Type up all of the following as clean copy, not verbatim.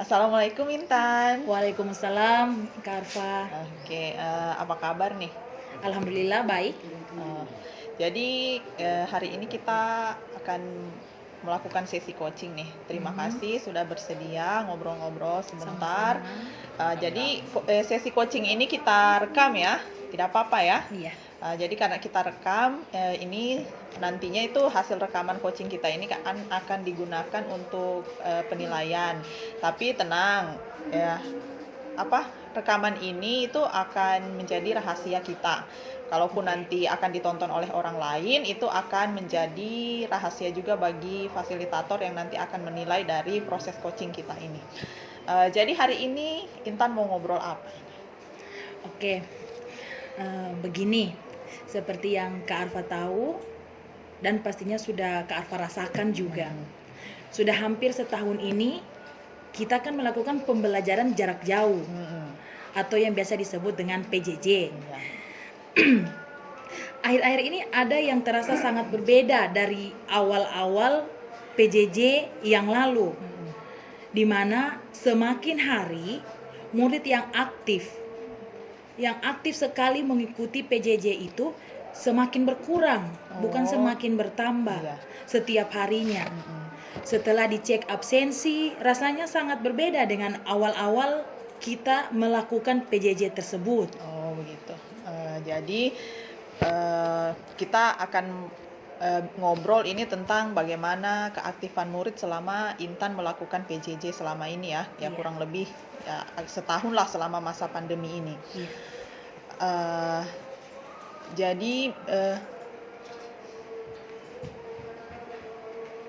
Assalamualaikum Intan. Waalaikumsalam, Kak Arfa. Oke, apa kabar nih? Alhamdulillah baik. Eh, jadi hari ini kita akan melakukan sesi coaching nih. Terima kasih sudah bersedia ngobrol-ngobrol sebentar. Sama-sama. Jadi sesi coaching ini kita rekam ya, tidak apa-apa ya. Iya. Jadi karena kita rekam, ini nantinya itu hasil rekaman coaching kita ini akan digunakan untuk penilaian. Tapi tenang, ya rekaman ini itu akan menjadi rahasia kita. Kalaupun nanti akan ditonton oleh orang lain, itu akan menjadi rahasia juga bagi fasilitator yang nanti akan menilai dari proses coaching kita ini. Jadi hari ini Intan mau ngobrol apa? Oke. Begini, seperti yang Kak Arfa tahu dan pastinya sudah Kak Arfa rasakan juga. Sudah hampir setahun ini kita kan melakukan pembelajaran jarak jauh atau yang biasa disebut dengan PJJ. Akhir-akhir ini ada yang terasa sangat berbeda dari awal-awal PJJ yang lalu, di mana semakin hari murid yang aktif sekali mengikuti PJJ itu semakin berkurang, bukan semakin bertambah setiap harinya. Setelah dicek absensi, rasanya sangat berbeda dengan awal-awal kita melakukan PJJ tersebut. Oh begitu. Jadi kita akan ngobrol ini tentang bagaimana keaktifan murid selama Intan melakukan PJJ selama ini ya kurang lebih ya, setahun lah selama masa pandemi ini. Jadi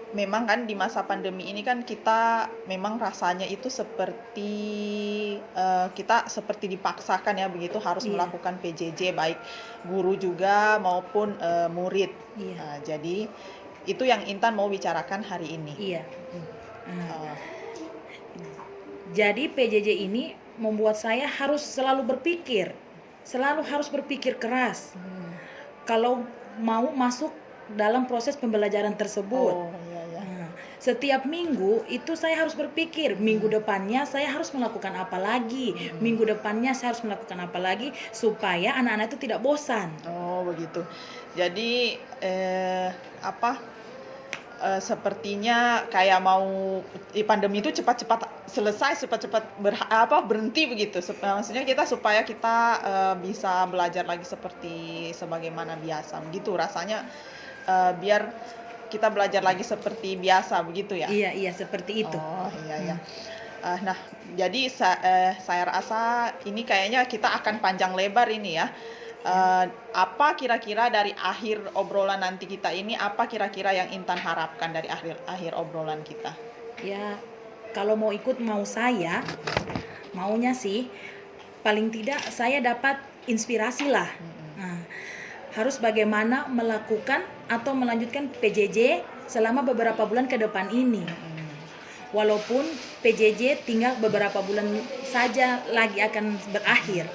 memang kan di masa pandemi ini kan kita memang rasanya itu seperti kita seperti dipaksakan ya begitu harus melakukan PJJ, baik guru juga maupun murid. Jadi itu yang Intan mau bicarakan hari ini. Jadi PJJ ini membuat saya harus selalu harus berpikir keras kalau mau masuk dalam proses pembelajaran tersebut. Setiap minggu itu saya harus berpikir, minggu depannya saya harus melakukan apa lagi, minggu depannya saya harus melakukan apa lagi supaya anak-anak itu tidak bosan. Oh begitu. Jadi sepertinya kayak mau pandemi itu cepat-cepat selesai, cepat-cepat berhenti begitu. Maksudnya supaya kita bisa belajar lagi seperti sebagaimana biasa begitu rasanya, biar kita belajar lagi seperti biasa begitu ya. Iya seperti itu. Oh iya. Nah jadi saya rasa ini kayaknya kita akan panjang lebar ini ya. Apa kira-kira dari akhir obrolan nanti kita ini, apa kira-kira yang Intan harapkan dari akhir obrolan kita? Ya kalau mau ikut maunya sih paling tidak saya dapat inspirasi lah. Harus bagaimana melakukan atau melanjutkan PJJ selama beberapa bulan ke depan ini. Walaupun PJJ tinggal beberapa bulan saja lagi akan berakhir,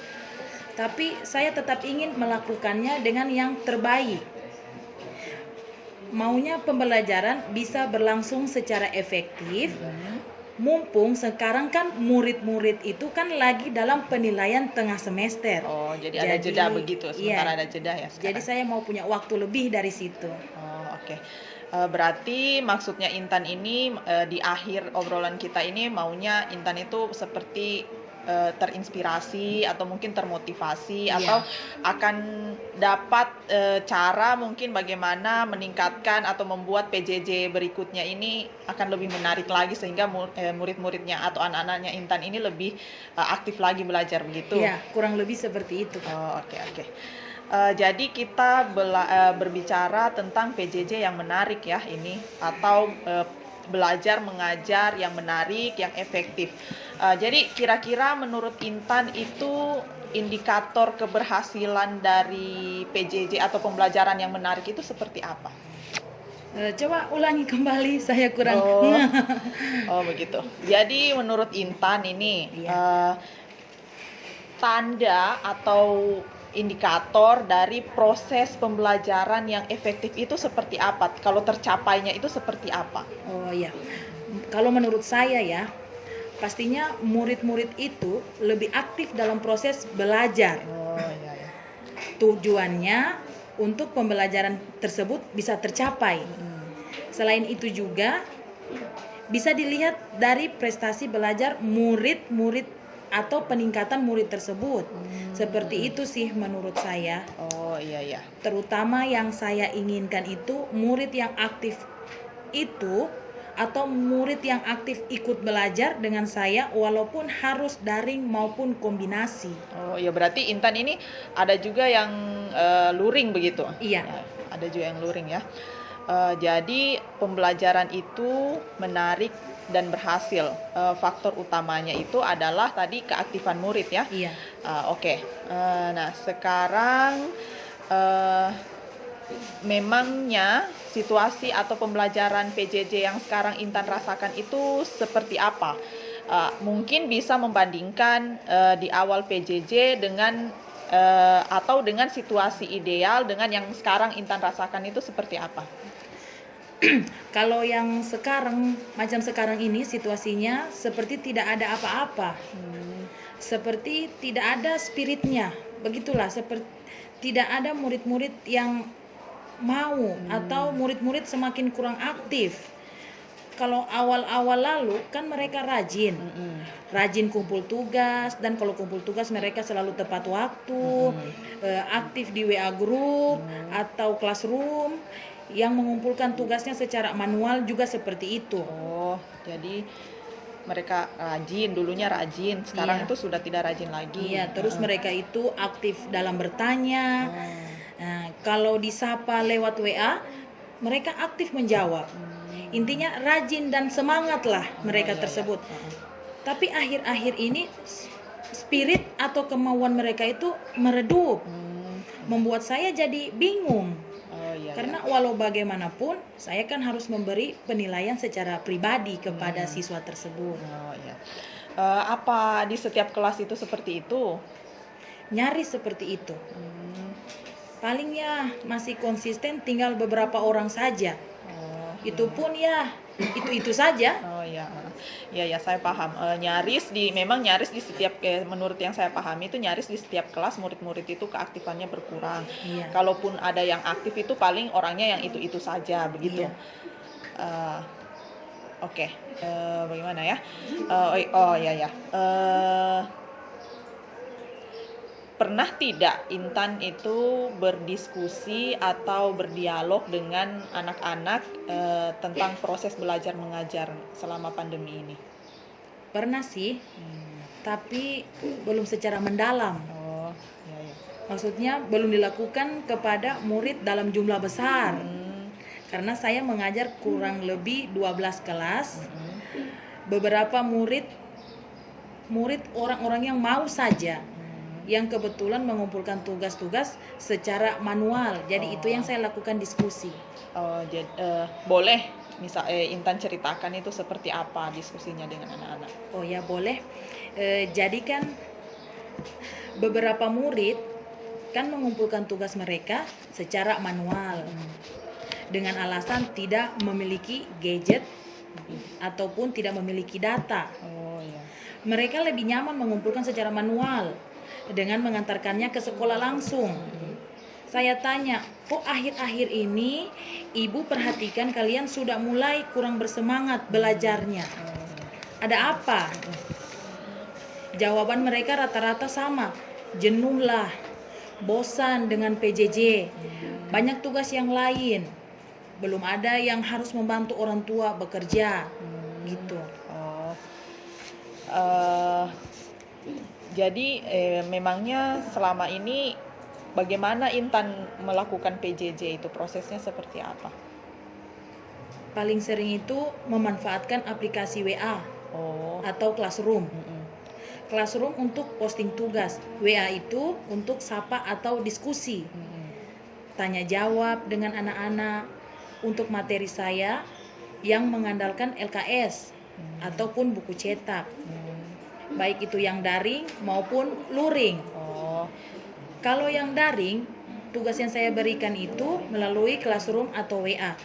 tapi saya tetap ingin melakukannya dengan yang terbaik. Maunya pembelajaran bisa berlangsung secara efektif. Mumpung sekarang kan murid-murid itu kan lagi dalam penilaian tengah semester. Oh, jadi ada jeda begitu, sementara ada jeda ya sekarang. Jadi saya mau punya waktu lebih dari situ. Oh, oke. Berarti maksudnya Intan ini di akhir obrolan kita ini maunya Intan itu seperti terinspirasi atau mungkin termotivasi atau akan dapat cara mungkin bagaimana meningkatkan atau membuat PJJ berikutnya ini akan lebih menarik lagi sehingga murid-muridnya atau anak-anaknya Intan ini lebih aktif lagi belajar begitu. Iya, kurang lebih seperti itu. Oh, oke. Jadi kita berbicara tentang PJJ yang menarik ya ini, atau belajar mengajar yang menarik, yang efektif. Jadi kira-kira menurut Intan itu indikator keberhasilan dari PJJ atau pembelajaran yang menarik itu seperti apa? Coba ulangi kembali, saya kurang. Oh begitu. Jadi menurut Intan ini tanda atau indikator dari proses pembelajaran yang efektif itu seperti apa? Kalau tercapainya itu seperti apa? Oh iya, kalau menurut saya ya, pastinya murid-murid itu lebih aktif dalam proses belajar. Oh iya ya. Tujuannya untuk pembelajaran tersebut bisa tercapai. Selain itu juga bisa dilihat dari prestasi belajar murid-murid atau peningkatan murid tersebut. Seperti itu sih menurut saya. Oh iya ya. Terutama yang saya inginkan itu murid yang aktif itu atau murid yang aktif ikut belajar dengan saya walaupun harus daring maupun kombinasi. Oh ya, berarti Intan ini ada juga yang luring begitu? Iya. Ya, ada juga yang luring ya. Jadi pembelajaran itu menarik dan berhasil. Faktor utamanya itu adalah tadi keaktifan murid ya. Iya. Oke. Nah sekarang memangnya situasi atau pembelajaran PJJ yang sekarang Intan rasakan itu seperti apa? Mungkin bisa membandingkan di awal PJJ dengan atau dengan situasi ideal dengan yang sekarang Intan rasakan itu seperti apa? Kalau yang sekarang, macam sekarang ini situasinya seperti tidak ada apa-apa. Seperti tidak ada spiritnya. Begitulah, seperti tidak ada murid-murid yang mau atau murid-murid semakin kurang aktif. Kalau awal-awal lalu kan mereka rajin kumpul tugas, dan kalau kumpul tugas mereka selalu tepat waktu, aktif di WA group atau classroom yang mengumpulkan tugasnya secara manual juga seperti itu. Oh, jadi mereka dulunya rajin, sekarang Iya. itu sudah tidak rajin lagi. Iya, terus mereka itu aktif dalam bertanya. Nah, kalau disapa lewat WA, mereka aktif menjawab. Intinya rajin dan semangat lah mereka tersebut. Tapi akhir-akhir ini spirit atau kemauan mereka itu meredup. Membuat saya jadi bingung. Karena walau bagaimanapun saya kan harus memberi penilaian secara pribadi kepada siswa tersebut. Oh iya. Apa di setiap kelas itu seperti itu? Nyaris seperti itu. Paling ya masih konsisten tinggal beberapa orang saja. Itu pun ya itu saja. Oh iya, ya saya paham. Memang nyaris di setiap, menurut yang saya pahami itu nyaris di setiap kelas murid-murid itu keaktifannya berkurang. Iya. Kalaupun ada yang aktif itu paling orangnya yang itu saja begitu. Iya. Oke. Bagaimana ya? Pernah tidak Intan itu berdiskusi atau berdialog dengan anak-anak tentang proses belajar mengajar selama pandemi ini? Pernah sih, tapi belum secara mendalam. Oh, ya. Maksudnya belum dilakukan kepada murid dalam jumlah besar. Karena saya mengajar kurang lebih 12 kelas. Beberapa murid orang-orang yang mau saja, yang kebetulan mengumpulkan tugas-tugas secara manual. Jadi itu yang saya lakukan diskusi. Boleh Intan ceritakan itu seperti apa diskusinya dengan anak-anak? Oh ya, boleh. Jadi kan beberapa murid kan mengumpulkan tugas mereka secara manual dengan alasan tidak memiliki gadget ataupun tidak memiliki data. Oh iya. Mereka lebih nyaman mengumpulkan secara manual dengan mengantarkannya ke sekolah langsung. Saya tanya, kok akhir-akhir ini ibu perhatikan kalian sudah mulai kurang bersemangat belajarnya? Ada apa? Jawaban mereka rata-rata sama, jenuh lah, bosan dengan PJJ, banyak tugas yang lain, belum ada yang harus membantu orang tua bekerja, gitu. Jadi memangnya selama ini bagaimana Intan melakukan PJJ itu, prosesnya seperti apa? Paling sering itu memanfaatkan aplikasi WA atau Classroom. Classroom untuk posting tugas, WA itu untuk sapa atau diskusi. Tanya jawab dengan anak-anak untuk materi saya yang mengandalkan LKS ataupun buku cetak. Baik itu yang daring maupun luring. Kalau yang daring, tugas yang saya berikan itu melalui Classroom atau WA.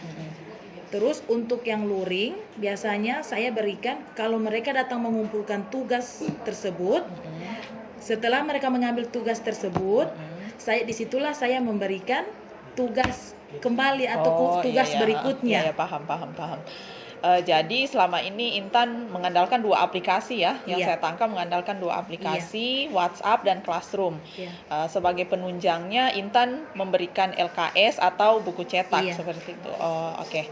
Terus untuk yang luring, biasanya saya berikan kalau mereka datang mengumpulkan tugas tersebut. Setelah mereka mengambil tugas tersebut, disitulah saya memberikan tugas kembali atau tugas berikutnya. Iya, paham. Jadi selama ini Intan mengandalkan dua aplikasi ya, yang saya tangkap mengandalkan dua aplikasi, WhatsApp dan Classroom. Sebagai penunjangnya Intan memberikan LKS atau buku cetak seperti itu. Oke.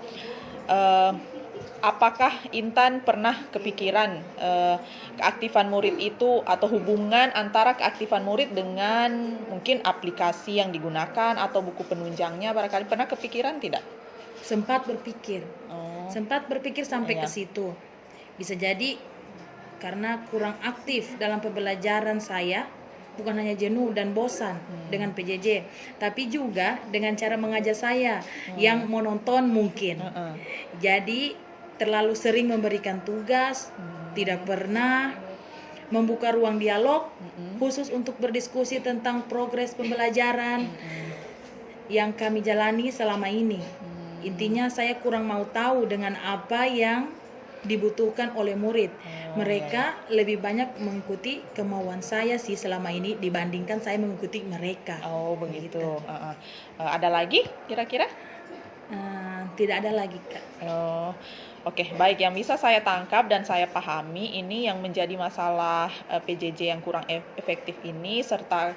Apakah Intan pernah kepikiran keaktifan murid itu atau hubungan antara keaktifan murid dengan mungkin aplikasi yang digunakan atau buku penunjangnya, barangkali pernah kepikiran tidak? Sempat berpikir sampai ke situ. Bisa jadi karena kurang aktif dalam pembelajaran saya, bukan hanya jenuh dan bosan dengan PJJ, tapi juga dengan cara mengajar saya yang monoton mungkin. Jadi terlalu sering memberikan tugas, tidak pernah membuka ruang dialog khusus untuk berdiskusi tentang progres pembelajaran yang kami jalani selama ini. Intinya saya kurang mau tahu dengan apa yang dibutuhkan oleh murid. Mereka lebih banyak mengikuti kemauan saya sih selama ini dibandingkan saya mengikuti mereka. Oh begitu. Ada lagi kira-kira? Tidak ada lagi, Kak. Oke, baik. Yang bisa saya tangkap dan saya pahami ini yang menjadi masalah PJJ yang kurang efektif ini, serta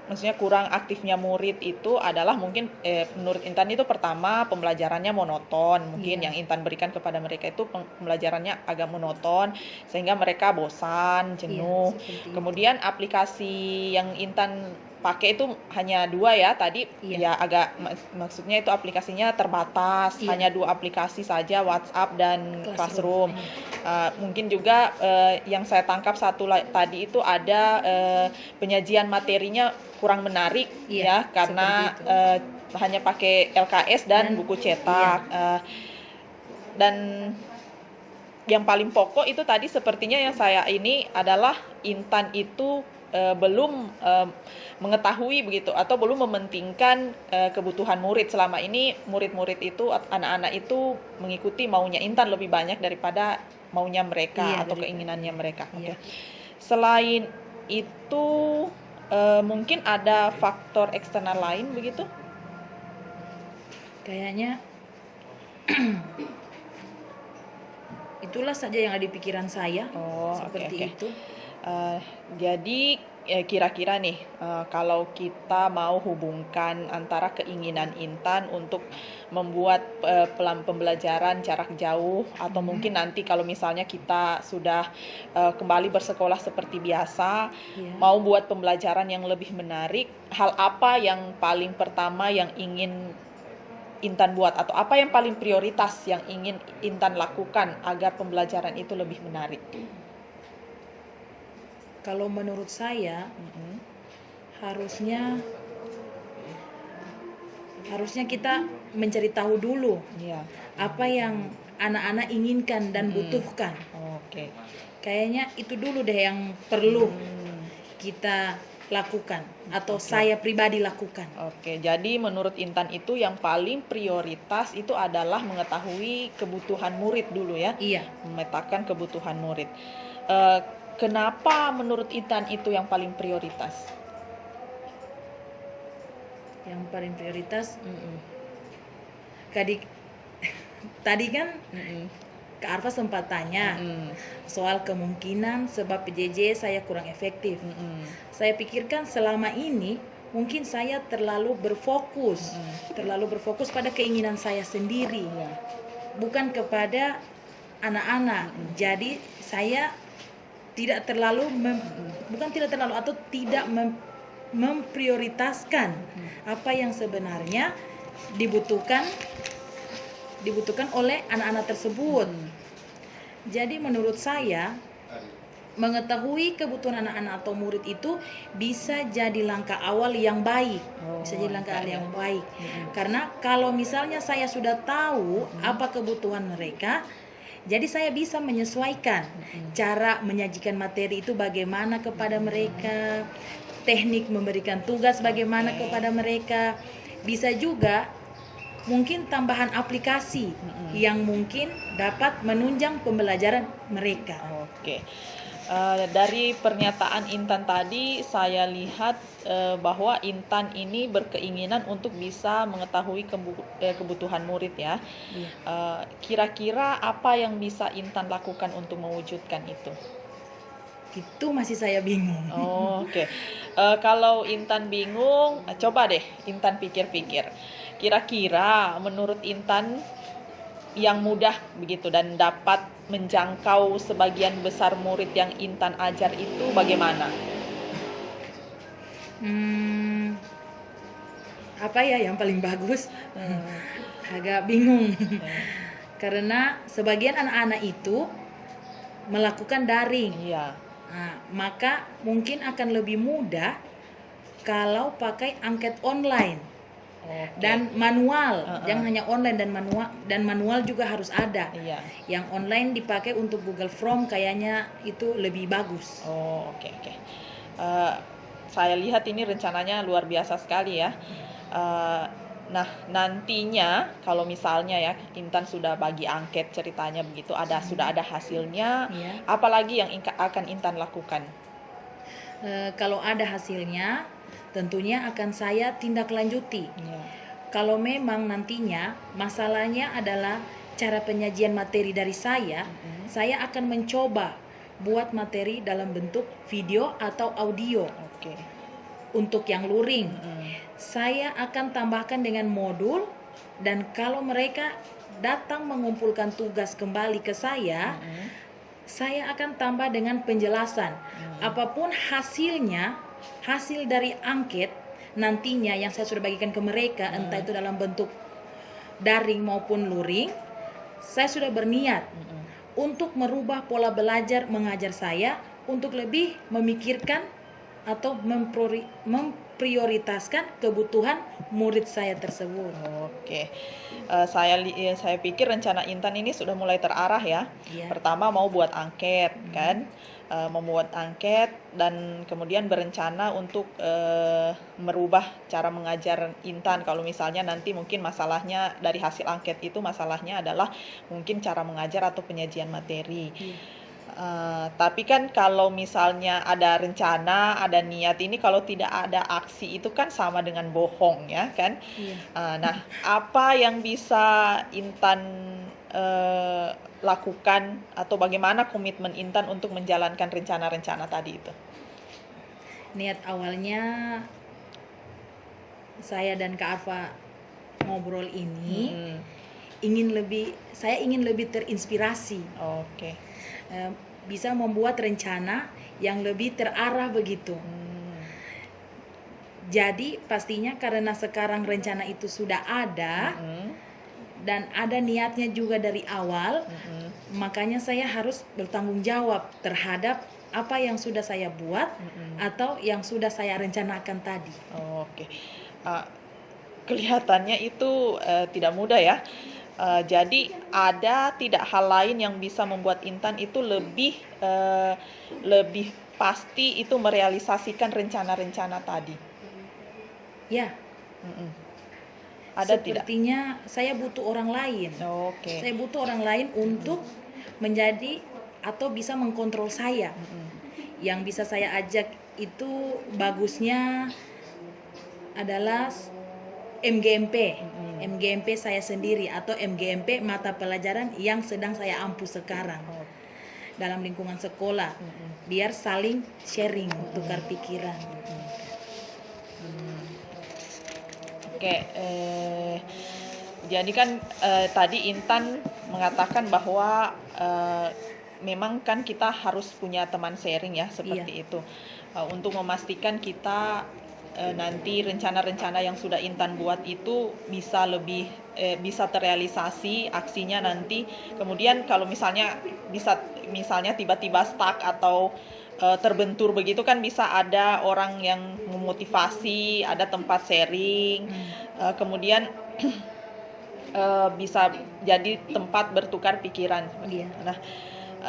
maksudnya kurang aktifnya murid itu adalah mungkin menurut Intan itu pertama pembelajarannya monoton, mungkin yang Intan berikan kepada mereka itu pembelajarannya agak monoton sehingga mereka bosan, jenuh. Kemudian aplikasi yang Intan pakai itu hanya dua ya tadi, ya agak maksudnya itu aplikasinya terbatas, hanya dua aplikasi saja, WhatsApp dan Classroom. Mungkin juga yang saya tangkap satu tadi itu ada penyajian materinya kurang menarik ya karena hanya pakai LKS dan buku cetak. Dan yang paling pokok itu tadi sepertinya yang saya ini adalah Intan itu belum mengetahui begitu atau belum mementingkan kebutuhan murid. Selama ini murid-murid itu, anak-anak itu mengikuti maunya Intan lebih banyak daripada maunya mereka atau keinginannya mereka. Selain itu mungkin ada faktor eksternal lain begitu? Kayaknya itulah saja yang ada di pikiran saya. Seperti itu. Jadi kira-kira nih kalau kita mau hubungkan antara keinginan Intan untuk membuat pembelajaran jarak jauh atau mungkin nanti kalau misalnya kita sudah kembali bersekolah seperti biasa, mau buat pembelajaran yang lebih menarik, hal apa yang paling pertama yang ingin Intan buat atau apa yang paling prioritas yang ingin Intan lakukan agar pembelajaran itu lebih menarik? Kalau menurut saya harusnya kita mencari tahu dulu apa yang anak-anak inginkan dan butuhkan. Kayaknya itu dulu deh yang perlu kita lakukan atau saya pribadi lakukan. Jadi menurut Intan itu yang paling prioritas itu adalah mengetahui kebutuhan murid dulu ya. Memetakan kebutuhan murid. Kenapa menurut Intan itu yang paling prioritas? Yang paling prioritas, tadi kan Kak Arfa sempat tanya soal kemungkinan sebab PJJ saya kurang efektif. Saya pikirkan selama ini mungkin saya terlalu berfokus pada keinginan saya sendiri, bukan kepada anak-anak. Jadi saya tidak memprioritaskan apa yang sebenarnya dibutuhkan oleh anak-anak tersebut. Jadi menurut saya mengetahui kebutuhan anak-anak atau murid itu bisa jadi langkah awal yang baik. Karena kalau misalnya saya sudah tahu apa kebutuhan mereka, jadi saya bisa menyesuaikan cara menyajikan materi itu bagaimana kepada mereka, teknik memberikan tugas bagaimana kepada mereka. Bisa juga mungkin tambahan aplikasi yang mungkin dapat menunjang pembelajaran mereka. Oke. Dari pernyataan Intan tadi, saya lihat bahwa Intan ini berkeinginan untuk bisa mengetahui kebutuhan murid ya. Iya. Kira-kira apa yang bisa Intan lakukan untuk mewujudkan itu? Itu masih saya bingung. Oke. Kalau Intan bingung, coba deh Intan pikir-pikir. Kira-kira menurut Intan yang mudah begitu dan dapat menjangkau sebagian besar murid yang Intan ajar itu bagaimana? Apa ya yang paling bagus? Agak bingung. Karena sebagian anak-anak itu melakukan daring. Iya. Nah, maka mungkin akan lebih mudah kalau pakai angket online. Oke. Dan manual, jangan hanya online dan manual juga harus ada. Iya. Yang online dipakai untuk Google Form kayaknya itu lebih bagus. Oke. Saya lihat ini rencananya luar biasa sekali ya. Nah, nantinya kalau misalnya ya Intan sudah bagi angket ceritanya begitu, sudah ada hasilnya, Iya. apalagi yang akan Intan lakukan? Kalau ada hasilnya, tentunya akan saya tindak lanjuti. Iya. Kalau memang nantinya masalahnya adalah cara penyajian materi dari saya akan mencoba buat materi dalam bentuk video atau audio. Oke. Untuk yang luring, saya akan tambahkan dengan modul, dan kalau mereka datang mengumpulkan tugas kembali ke saya akan tambah dengan penjelasan. Apapun hasilnya, hasil dari angket nantinya yang saya sudah bagikan ke mereka, entah itu dalam bentuk daring maupun luring, saya sudah berniat untuk merubah pola belajar mengajar saya untuk lebih memikirkan atau memprioritaskan kebutuhan murid saya tersebut. Oke. Saya pikir rencana Intan ini sudah mulai terarah ya. Iya. Pertama mau buat angket kan, membuat angket dan kemudian berencana untuk merubah cara mengajar Intan. Kalau misalnya nanti mungkin masalahnya dari hasil angket itu masalahnya adalah mungkin cara mengajar atau penyajian materi. Tapi kan kalau misalnya ada rencana, ada niat, ini kalau tidak ada aksi itu kan sama dengan bohong ya kan. Iya. Nah, apa yang bisa Intan lakukan atau bagaimana komitmen Intan untuk menjalankan rencana-rencana tadi itu? Niat awalnya saya dan Kak Arfa ngobrol ini saya ingin lebih terinspirasi. Oke. Bisa membuat rencana yang lebih terarah begitu. Jadi pastinya karena sekarang rencana itu sudah ada dan ada niatnya juga dari awal, makanya saya harus bertanggung jawab terhadap apa yang sudah saya buat atau yang sudah saya rencanakan tadi. Oke. Kelihatannya itu tidak mudah ya. Jadi ada tidak hal lain yang bisa membuat Intan itu lebih pasti itu merealisasikan rencana-rencana tadi? Ya. Ada tidak? Sepertinya saya butuh orang lain. Oke. Saya butuh orang lain untuk menjadi atau bisa mengkontrol saya. Yang bisa saya ajak itu bagusnya adalah MGMP. MGMP saya sendiri atau MGMP mata pelajaran yang sedang saya ampu sekarang dalam lingkungan sekolah, biar saling sharing, tukar pikiran. Oke, jadi kan tadi Intan mengatakan bahwa memang kan kita harus punya teman sharing ya seperti itu, untuk memastikan kita nanti rencana-rencana yang sudah Intan buat itu bisa terrealisasi aksinya nanti. Kemudian kalau misalnya tiba-tiba stuck atau terbentur begitu kan bisa ada orang yang memotivasi, ada tempat sharing, kemudian bisa jadi tempat bertukar pikiran. Nah,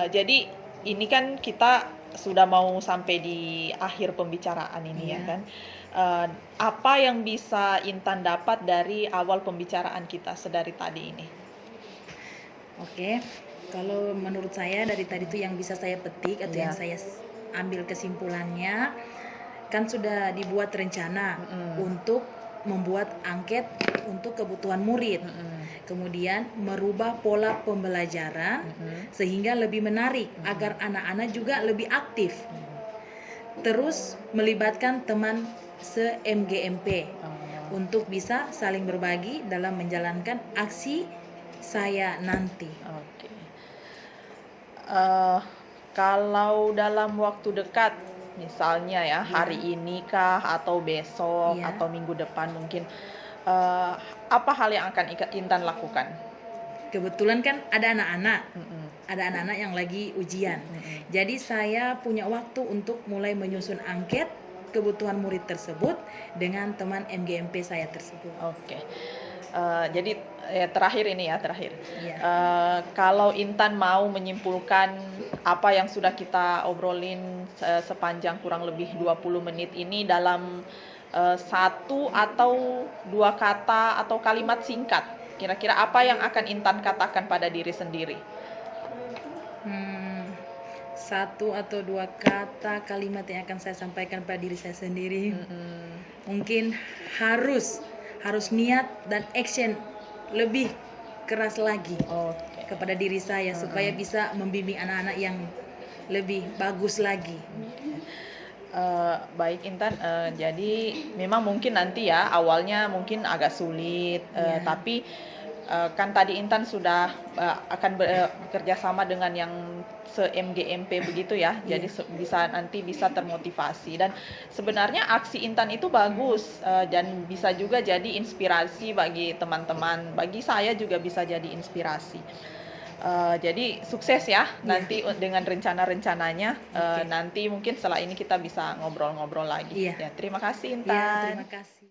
jadi ini kan kita sudah mau sampai di akhir pembicaraan ini ya Iya. kan. Apa yang bisa Intan dapat dari awal pembicaraan kita sedari tadi ini? Oke, kalau menurut saya dari tadi itu yang bisa saya petik atau Iya. yang saya ambil kesimpulannya, kan sudah dibuat rencana untuk membuat angket untuk kebutuhan murid. Kemudian merubah pola pembelajaran sehingga lebih menarik agar anak-anak juga lebih aktif. Terus melibatkan teman se-MGMP untuk bisa saling berbagi dalam menjalankan aksi saya nanti. Oke. Kalau dalam waktu dekat, misalnya ya hari ini kah atau besok Iya. atau minggu depan mungkin, apa hal yang akan Intan lakukan? Kebetulan kan ada anak-anak, Mm-mm. yang lagi ujian. Jadi saya punya waktu untuk mulai menyusun angket kebutuhan murid tersebut dengan teman MGMP saya tersebut. Oke. Jadi terakhir ini ya, terakhir. Iya. Kalau Intan mau menyimpulkan apa yang sudah kita obrolin sepanjang kurang lebih 20 menit ini dalam satu atau dua kata atau kalimat singkat, kira-kira apa yang akan Intan katakan pada diri sendiri? Satu atau dua kata kalimat yang akan saya sampaikan pada diri saya sendiri. Mungkin harus niat dan action lebih keras lagi Oke. kepada diri saya supaya bisa membimbing anak-anak yang lebih bagus lagi. Baik Intan, jadi memang mungkin nanti ya awalnya mungkin agak sulit, Iya. tapi kan tadi Intan sudah akan bekerja sama dengan yang se-MGMP begitu ya, jadi nanti bisa termotivasi, dan sebenarnya aksi Intan itu bagus, dan bisa juga jadi inspirasi bagi teman-teman, bagi saya juga bisa jadi inspirasi. Jadi sukses ya nanti dengan rencana-rencananya. Nanti mungkin setelah ini kita bisa ngobrol-ngobrol lagi. Iya. Ya, terima kasih Ya, Intan. terima kasih.